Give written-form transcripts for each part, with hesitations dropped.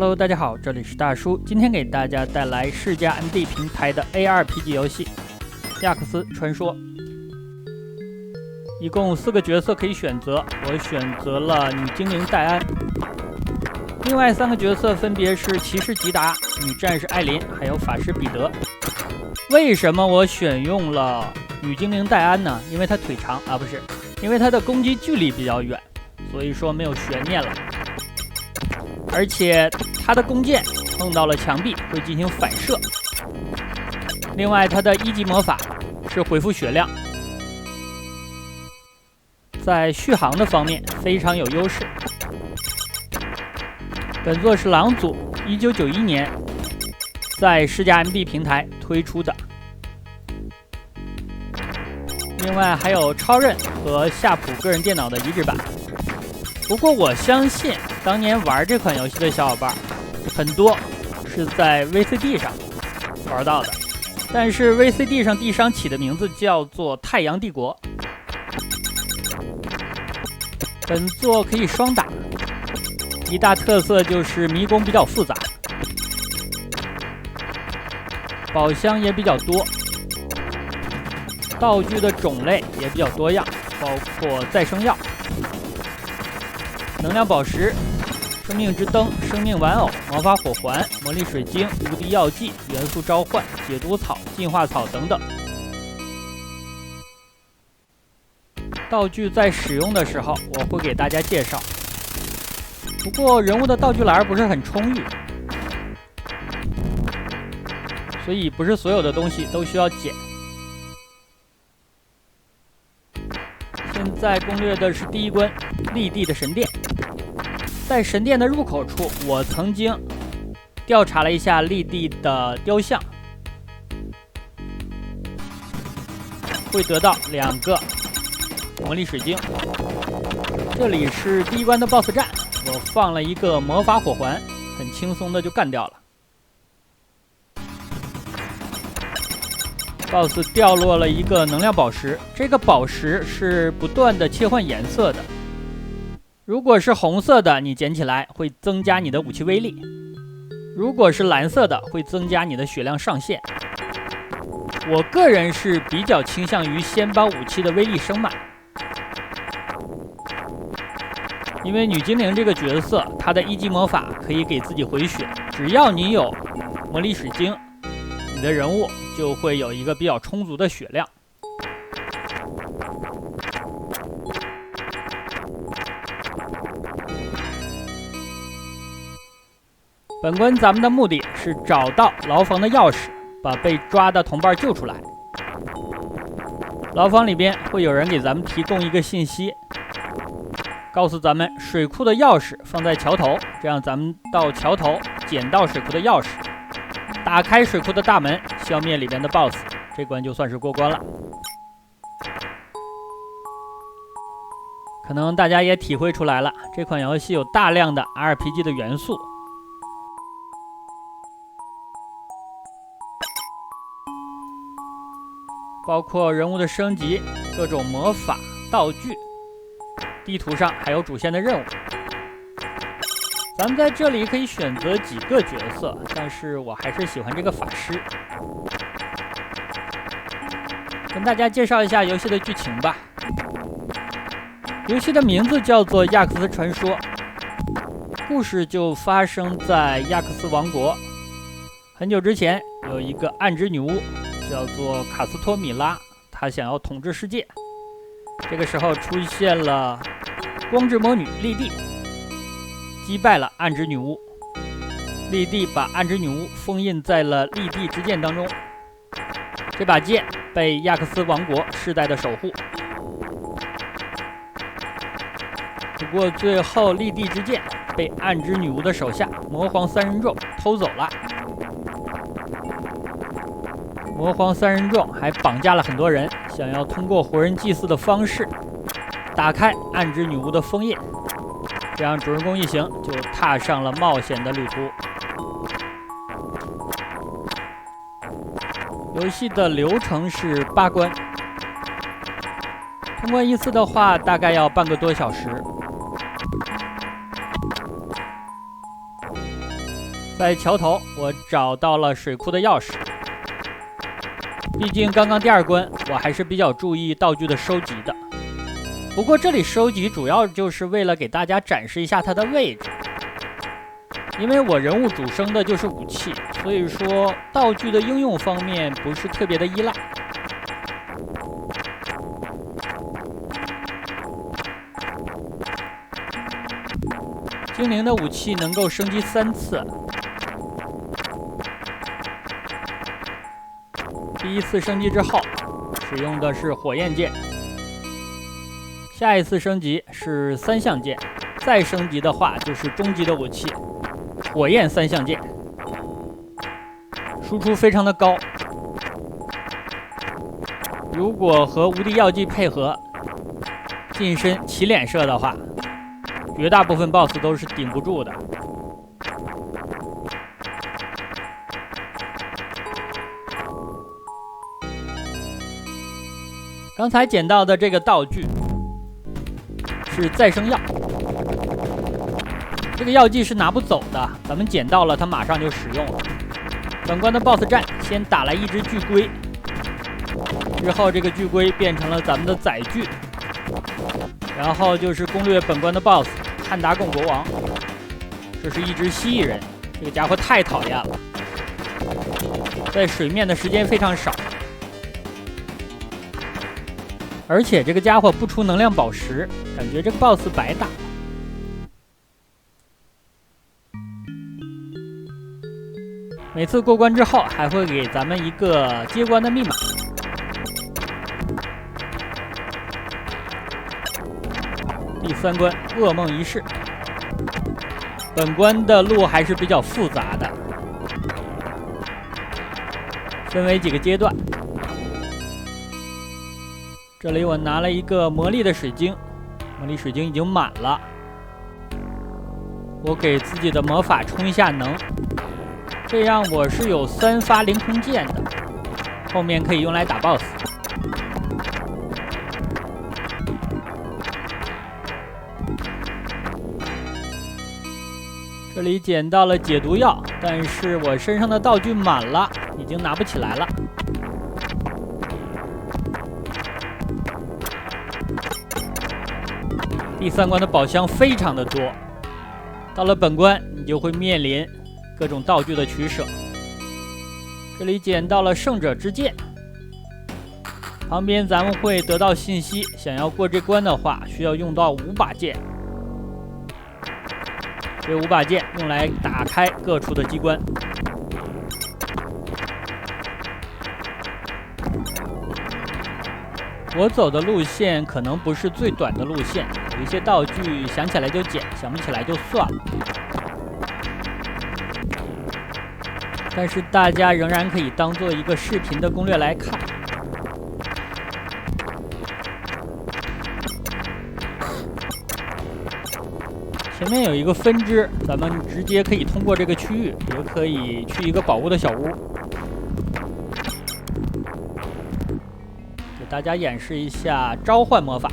Hello， 大家好，这里是大叔，今天给大家带来世嘉 MD 平台的 ARPG 游戏《亚克斯传说》。一共4个角色可以选择，我选择了女精灵戴安。另外3个角色分别是骑士吉达、女战士艾琳，还有法师彼得。为什么我选用了女精灵戴安呢？因为她腿长啊，不是，因为她的攻击距离比较远，所以说没有悬念了。而且他的弓箭碰到了墙壁会进行反射。另外，他的1级魔法是恢复血量，在续航的方面非常有优势。本作是狼组1991年在世嘉 MD 平台推出的。另外还有超任和夏普个人电脑的移植版。不过我相信当年玩这款游戏的小伙伴很多是在 VCD 上玩到的，但是 VCD 上地商起的名字叫做太阳帝国。本作可以双打，一大特色就是迷宫比较复杂，宝箱也比较多，道具的种类也比较多样，包括再生药、能量宝石、生命之灯、生命玩偶、魔法火环、魔力水晶、无敌药剂、元素召唤、解毒草、进化草等等。道具在使用的时候我会给大家介绍，不过人物的道具栏不是很充裕，所以不是所有的东西都需要捡。现在攻略的是第1关立地的神殿。在神殿的入口处，我曾经调查了一下立地的雕像，会得到2个魔力水晶。这里是第1关的 BOSS 战，我放了一个魔法火环，很轻松的就干掉了。BOSS 掉落了一个能量宝石，这个宝石是不断的切换颜色的。如果是红色的，你捡起来会增加你的武器威力；如果是蓝色的，会增加你的血量上限。我个人是比较倾向于先把武器的威力升满，因为女精灵这个角色，她的1级魔法可以给自己回血，只要你有魔力水晶，你的人物就会有一个比较充足的血量。本关咱们的目的是找到牢房的钥匙，把被抓的同伴救出来。牢房里边会有人给咱们提供一个信息，告诉咱们水库的钥匙放在桥头，这样咱们到桥头捡到水库的钥匙，打开水库的大门，消灭里边的 BOSS， 这关就算是过关了。可能大家也体会出来了，这款游戏有大量的 RPG 的元素，包括人物的升级、各种魔法、道具，地图上还有主线的任务。咱们在这里可以选择几个角色，但是我还是喜欢这个法师。跟大家介绍一下游戏的剧情吧。游戏的名字叫做《亚克斯传说》，故事就发生在亚克斯王国。很久之前，有一个暗之女巫叫做卡斯托米拉，她想要统治世界。这个时候出现了光之魔女莉蒂，击败了暗之女巫。莉蒂把暗之女巫封印在了莉蒂之剑当中，这把剑被亚克斯王国世代的守护。不过最后莉蒂之剑被暗之女巫的手下魔皇3人众偷走了。魔皇3人众还绑架了很多人，想要通过活人祭祀的方式打开暗之女巫的封印，这样主人公一行就踏上了冒险的旅途。游戏的流程是8关，通关1次的话大概要半个多小时。在桥头，我找到了水库的钥匙。毕竟刚刚第2关，我还是比较注意道具的收集的。不过这里收集主要就是为了给大家展示一下它的位置。因为我人物主升的就是武器，所以说道具的应用方面不是特别的依赖。精灵的武器能够升级3次。第1次升级之后，使用的是火焰剑。下一次升级是3项剑，再升级的话就是终极的武器——火焰3项剑，输出非常的高。如果和无敌药剂配合，近身骑脸射的话，绝大部分 BOSS 都是顶不住的。刚才捡到的这个道具是再生药，这个药剂是拿不走的，咱们捡到了它马上就使用了。本关的 BOSS 战先打来一只巨龟，之后这个巨龟变成了咱们的载具，然后就是攻略本关的 BOSS 汉达贡国王。这是一只蜥蜴人，这个家伙太讨厌了，在水面的时间非常少。而且这个家伙不出能量宝石，感觉这个 BOSS 白打。每次过关之后，还会给咱们一个接关的密码。第3关，噩梦仪式。本关的路还是比较复杂的，分为几个阶段。这里我拿了一个魔力的水晶，魔力水晶已经满了，我给自己的魔法充一下能，这样我是有3发灵空剑的，后面可以用来打 BOSS。这里捡到了解毒药，但是我身上的道具满了，已经拿不起来了。第3关的宝箱非常的多，到了本关你就会面临各种道具的取舍。这里捡到了圣者之剑，旁边咱们会得到信息，想要过这关的话需要用到5把剑，这5把剑用来打开各处的机关。我走的路线可能不是最短的路线，有一些道具想起来就捡，想不起来就算了。但是大家仍然可以当做一个视频的攻略来看。前面有一个分支，咱们直接可以通过这个区域，也可以去一个宝物的小屋。给大家演示一下召唤魔法，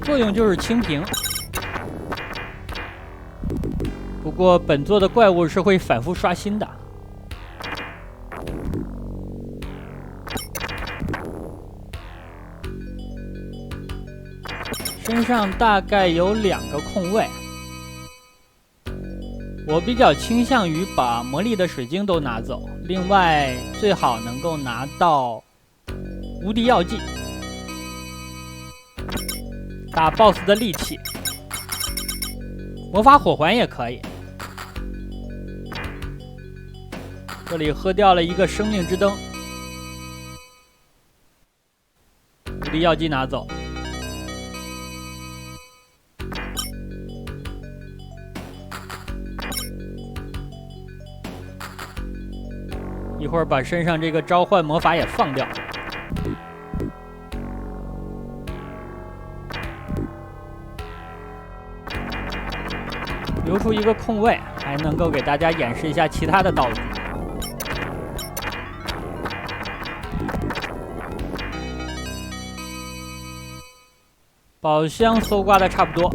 作用就是清屏。不过本作的怪物是会反复刷新的。身上大概有2个空位，我比较倾向于把魔力的水晶都拿走，另外最好能够拿到无敌药剂，打 BOSS 的利器，魔法火环也可以。这里喝掉了一个生命之灯，无敌药剂拿走。一会儿把身上这个召唤魔法也放掉。留出一个空位，还能够给大家演示一下其他的道具。宝箱搜刮的差不多，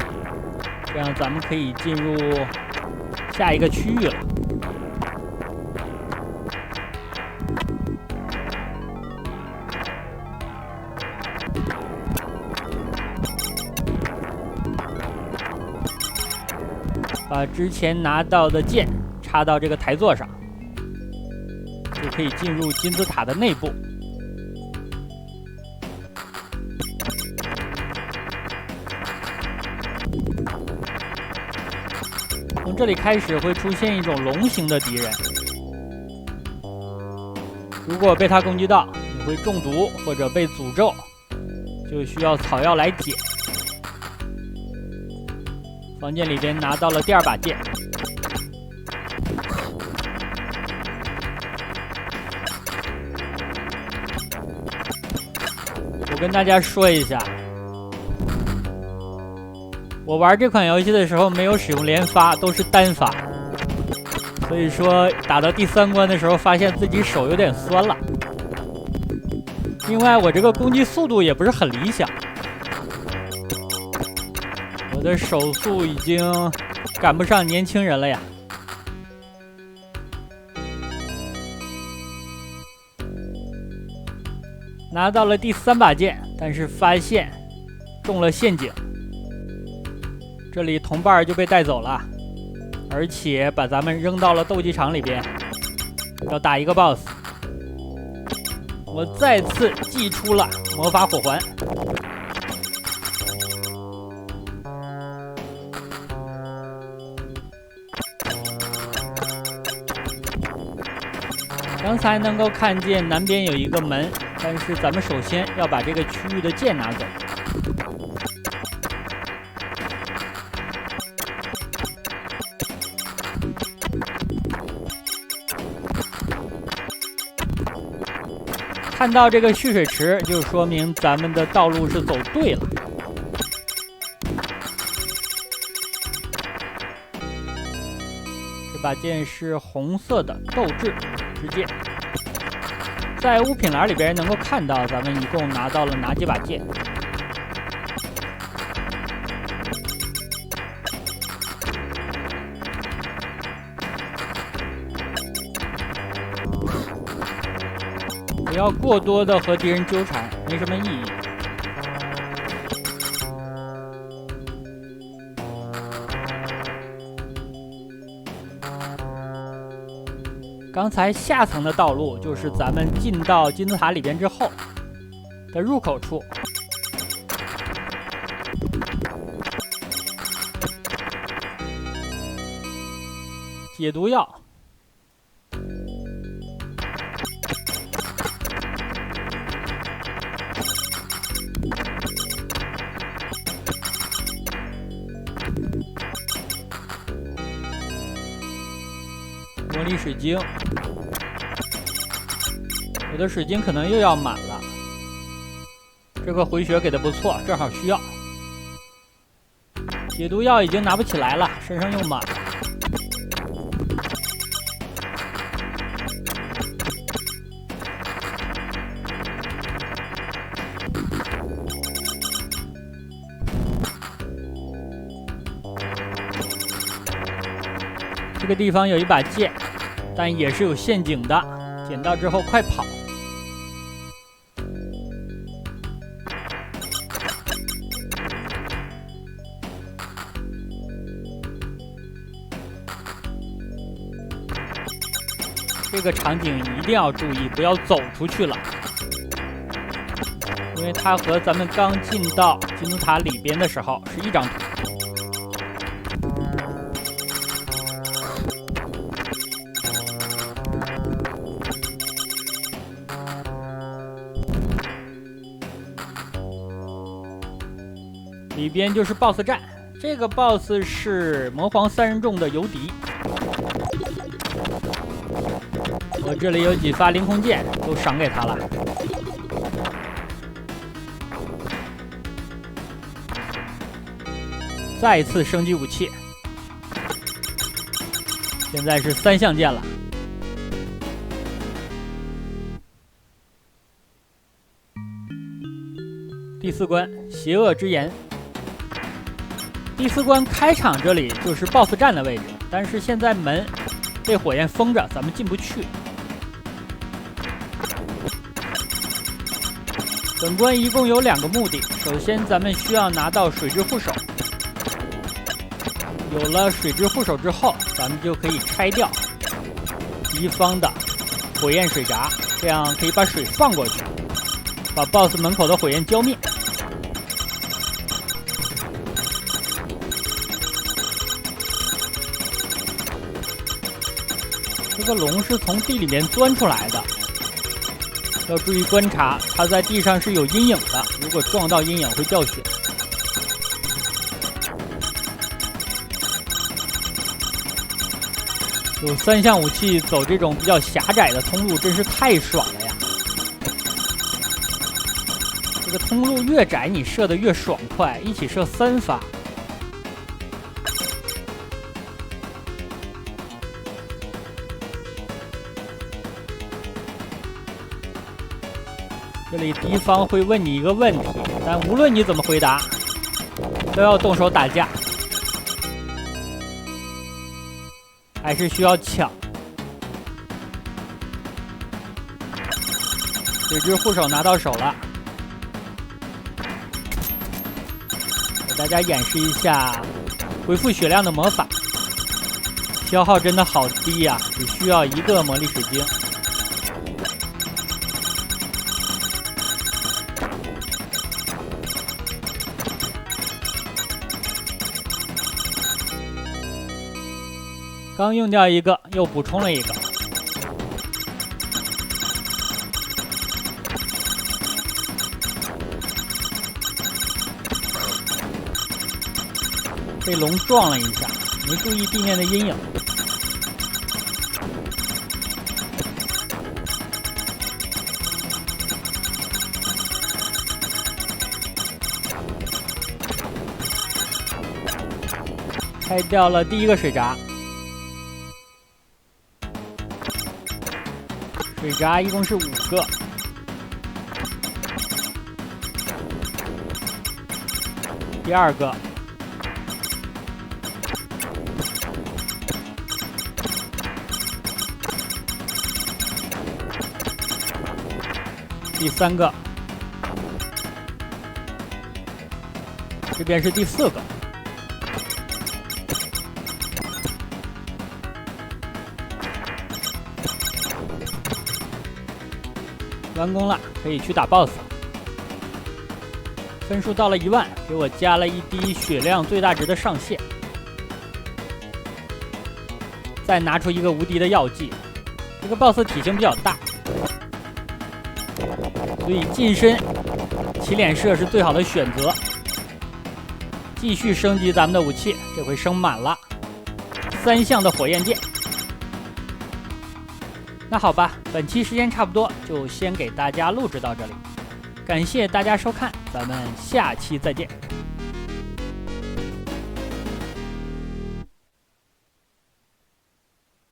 这样咱们可以进入下一个区域了。把之前拿到的剑插到这个台座上，就可以进入金字塔的内部。从这里开始会出现一种龙形的敌人，如果被它攻击到，你会中毒或者被诅咒，就需要草药来解。房间里边拿到了第2把剑，我跟大家说一下，我玩这款游戏的时候没有使用连发，都是单发，所以说打到第3关的时候，发现自己手有点酸了。另外，我这个攻击速度也不是很理想。我的手速已经赶不上年轻人了呀！拿到了第3把剑，但是发现中了陷阱，这里同伴就被带走了，而且把咱们扔到了斗技场里边，要打一个 BOSS。我再次祭出了魔法火环。刚才能够看见南边有一个门，但是咱们首先要把这个区域的剑拿走。看到这个蓄水池，就说明咱们的道路是走对了。这把剑是红色的斗志之剑，在物品栏里边能够看到咱们一共拿到了哪几把剑。不要过多的和敌人纠缠，没什么意义。刚才下层的道路就是咱们进到金字塔里边之后的入口处。解毒药。魔力水晶，我的水晶可能又要满了。这个回血给的不错，正好需要。解毒药已经拿不起来了，身上又满了。这个地方有一把剑，但也是有陷阱的，捡到之后快跑。这个场景一定要注意，不要走出去了，因为它和咱们刚进到金字塔里边的时候是一张图。里边就是 BOSS 战，这个 BOSS 是魔皇3人众的游敌。我这里有几发凌空剑，都赏给他了。再一次升级武器，现在是3项剑了。第4关，邪恶之眼。第4关开场这里就是 BOSS 战的位置，但是现在门被火焰封着，咱们进不去。本关一共有2个目的，首先咱们需要拿到水之护手，有了水之护手之后，咱们就可以拆掉敌方的火焰水闸，这样可以把水放过去，把 BOSS 门口的火焰浇灭。这个龙是从地里面钻出来的，要注意观察，它在地上是有阴影的，如果撞到阴影会掉血。有3项武器走这种比较狭窄的通路真是太爽了呀！这个通路越窄，你射得越爽快，一起射3发。这里敌方会问你一个问题，但无论你怎么回答，都要动手打架。还是需要抢。水之护手拿到手了，给大家演示一下恢复血量的魔法，消耗真的好低呀，只需要1个魔力水晶。刚用掉1个，又补充了1个。被龙撞了一下，没注意地面的阴影。拆掉了第1个水闸。水闸一共是5个，第2个，第3个，这边是第4个。完工了，可以去打 BOSS。分数到了1万，给我加了1滴血量最大值的上限。再拿出1个无敌的药剂。这个 BOSS 体型比较大，所以近身起脸射是最好的选择。继续升级咱们的武器，这回升满了3项的火焰剑。那好吧，本期时间差不多，就先给大家录制到这里。感谢大家收看，咱们下期再见。